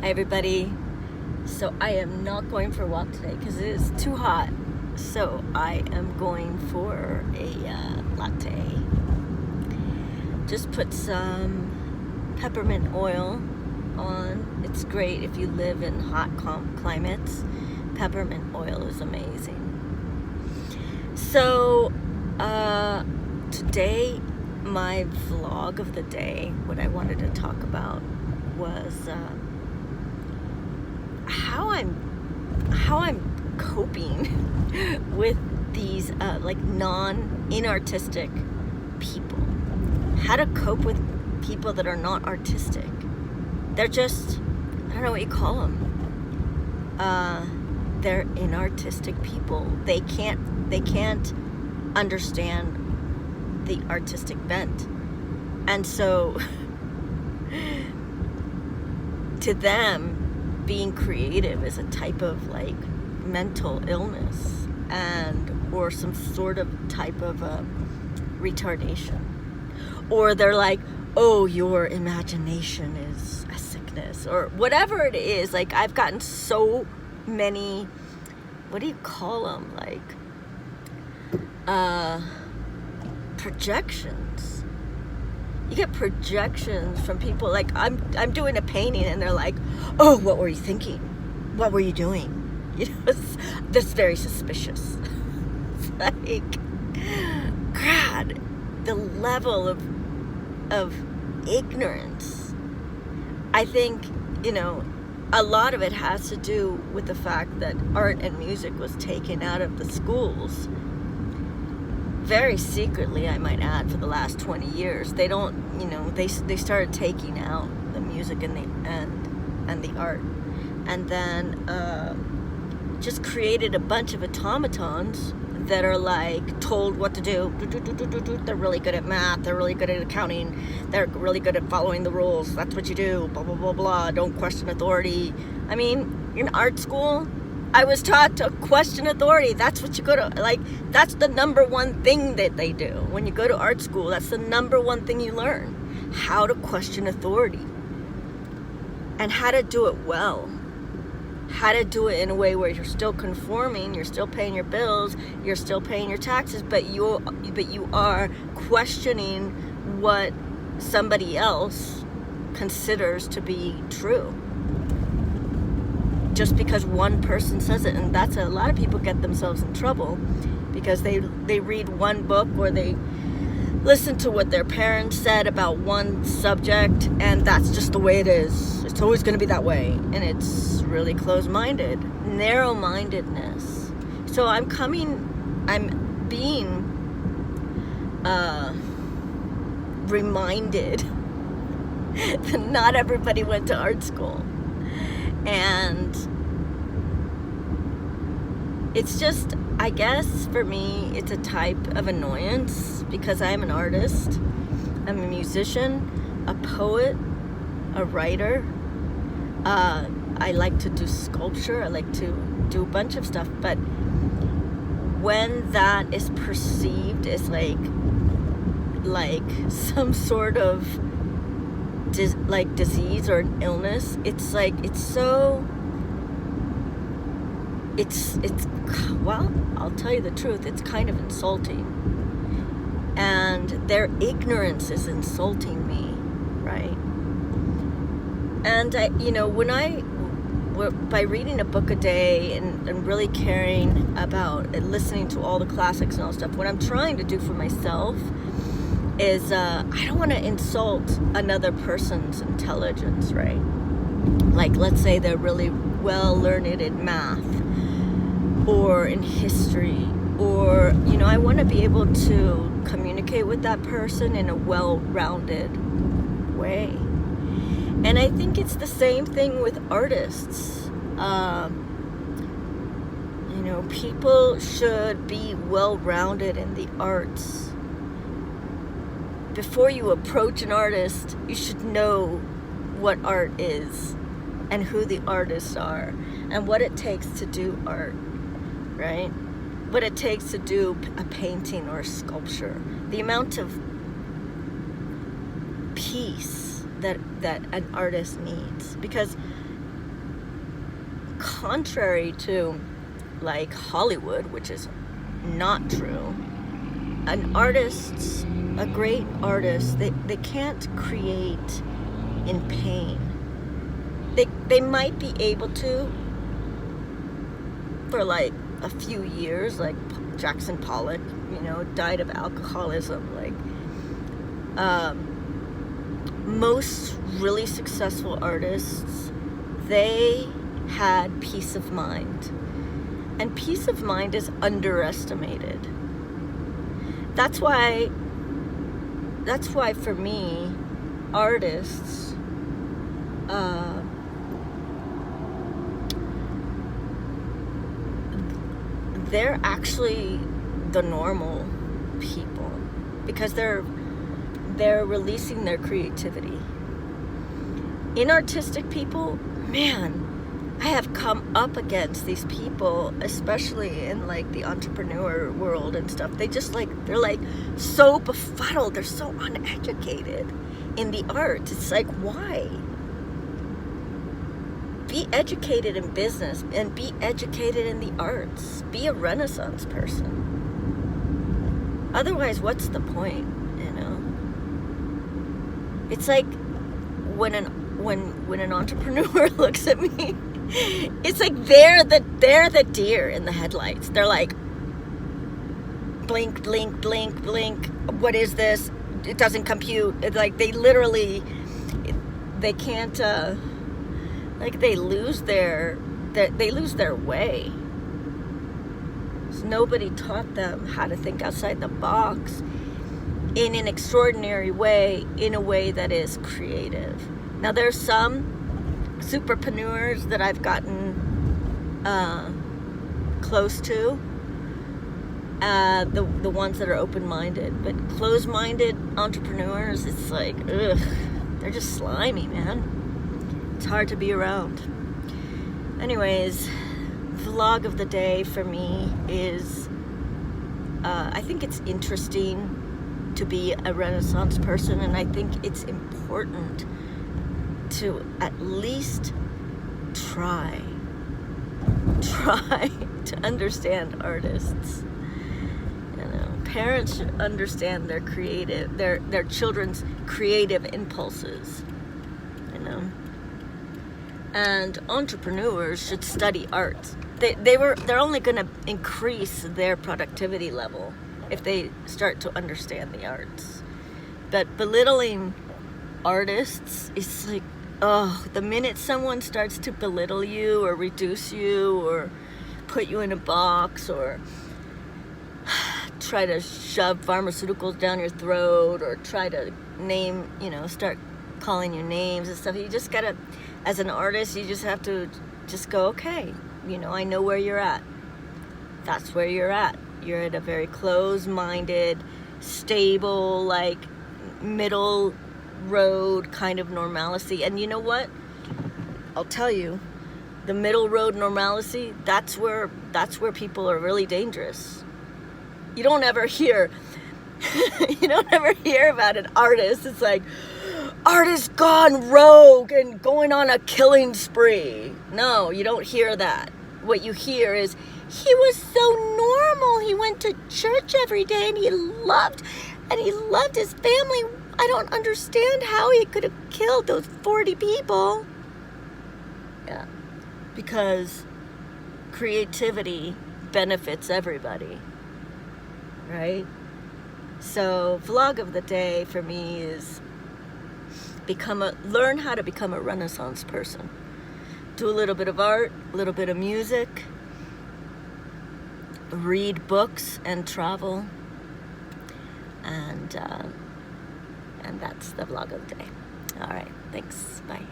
Hi everybody. So I am not going for a walk today because it is too hot. So I am going for a latte. Just put some peppermint oil on. It's great if you live in hot climates. Peppermint oil is amazing. So today, my vlog of the day, what I wanted to talk about was how I'm coping with these like inartistic people. How to cope with people that are not artistic. They're just, I don't know what you call them. They're inartistic people. They can't understand the artistic bent, and so to them, being creative is a type of like mental illness or some sort of type of retardation. Or they're like, oh, your imagination is a sickness, or whatever it is. Like, I've gotten so many, what do you call them? Like projections. You get projections from people. Like, I'm doing a painting and they're like, oh, what were you thinking? What were you doing? You know, that's very suspicious. It's like, God, the level of ignorance. I think, you know, a lot of it has to do with the fact that art and music was taken out of the schools. Very secretly, I might add, for the last 20 years. They don't, you know, they started taking out the music and the art, and then just created a bunch of automatons that are like told what to do. They're really good at math. They're really good at accounting. They're really good at following the rules. That's what you do. Blah blah blah blah. Don't question authority. I mean, in art school, I was taught to question authority. That's what you go to, like, that's the number one thing that they do. When you go to art school, that's the number one thing you learn. How to question authority. And how to do it well. How to do it in a way where you're still conforming, you're still paying your bills, you're still paying your taxes, but you are questioning what somebody else considers to be true. Just because one person says it. And that's, a lot of people get themselves in trouble because they read one book or they listen to what their parents said about one subject, and that's just the way it is. It's always going to be that way. And it's really closed-minded, narrow-mindedness. So I'm being reminded that not everybody went to art school. And it's just, I guess for me, it's a type of annoyance because I'm an artist. I'm a musician, a poet, a writer. I like to do sculpture. I like to do a bunch of stuff. But when that is perceived as like some sort of disease or an illness, it's like, well, I'll tell you the truth, it's kind of insulting. And their ignorance is insulting me, right? And by reading a book a day and really caring about and listening to all the classics and all stuff, what I'm trying to do for myself is I don't want to insult another person's intelligence, right? Like, let's say they're really well learned in math or in history, or, you know, I want to be able to communicate with that person in a well-rounded way. And I think it's the same thing with artists. You know, people should be well-rounded in the arts. Before you approach an artist, you should know what art is and who the artists are and what it takes to do art, right? What it takes to do a painting or a sculpture. The amount of peace that an artist needs. Because contrary to like Hollywood, which is not true, a great artist, they can't create in pain. They might be able to for like a few years, like Jackson Pollock, died of alcoholism. Like most really successful artists, they had peace of mind. And peace of mind is underestimated. That's why for me, artists, they're actually the normal people, because they're releasing their creativity. Inartistic people, man, I have come up against these people, especially in like the entrepreneur world and stuff. They're like so befuddled, they're so uneducated in the arts. It's like, why? Be educated in business and be educated in the arts. Be a Renaissance person. Otherwise, what's the point, It's like when an entrepreneur looks at me, it's like they're the deer in the headlights. They're like, blink, blink, blink, blink. What is this? It doesn't compute. It's like they can't. Like they lose their way. So nobody taught them how to think outside the box in an extraordinary way, in a way that is creative. Now there's some superpreneurs that I've gotten close to, the ones that are open-minded, but closed-minded entrepreneurs, it's like, ugh, they're just slimy, man. It's hard to be around. Anyways, vlog of the day for me is, I think it's interesting to be a Renaissance person, and I think it's important to at least try to understand artists. Parents should understand their children's creative impulses, and entrepreneurs should study art. They're only going to increase their productivity level if they start to understand the arts. But belittling artists is like, the minute someone starts to belittle you or reduce you or put you in a box or try to shove pharmaceuticals down your throat or try to name, start calling you names and stuff, you just gotta, as an artist, you just have to just go, okay, I know where you're at. That's where you're at. You're at a very closed-minded, stable, like middle road kind of normalcy. And you know what? I'll tell you, the middle road normalcy, that's where people are really dangerous. You don't ever hear about an artist. It's like, artist gone rogue and going on a killing spree. No, you don't hear that. What you hear is, he was so normal. He went to church every day and he loved his family. I don't understand how he could have killed those 40 people. Yeah, because creativity benefits everybody, right? So vlog of the day for me is learn how to become a Renaissance person. Do a little bit of art, a little bit of music, read books and travel, and that's the vlog of the day. All right, thanks, bye.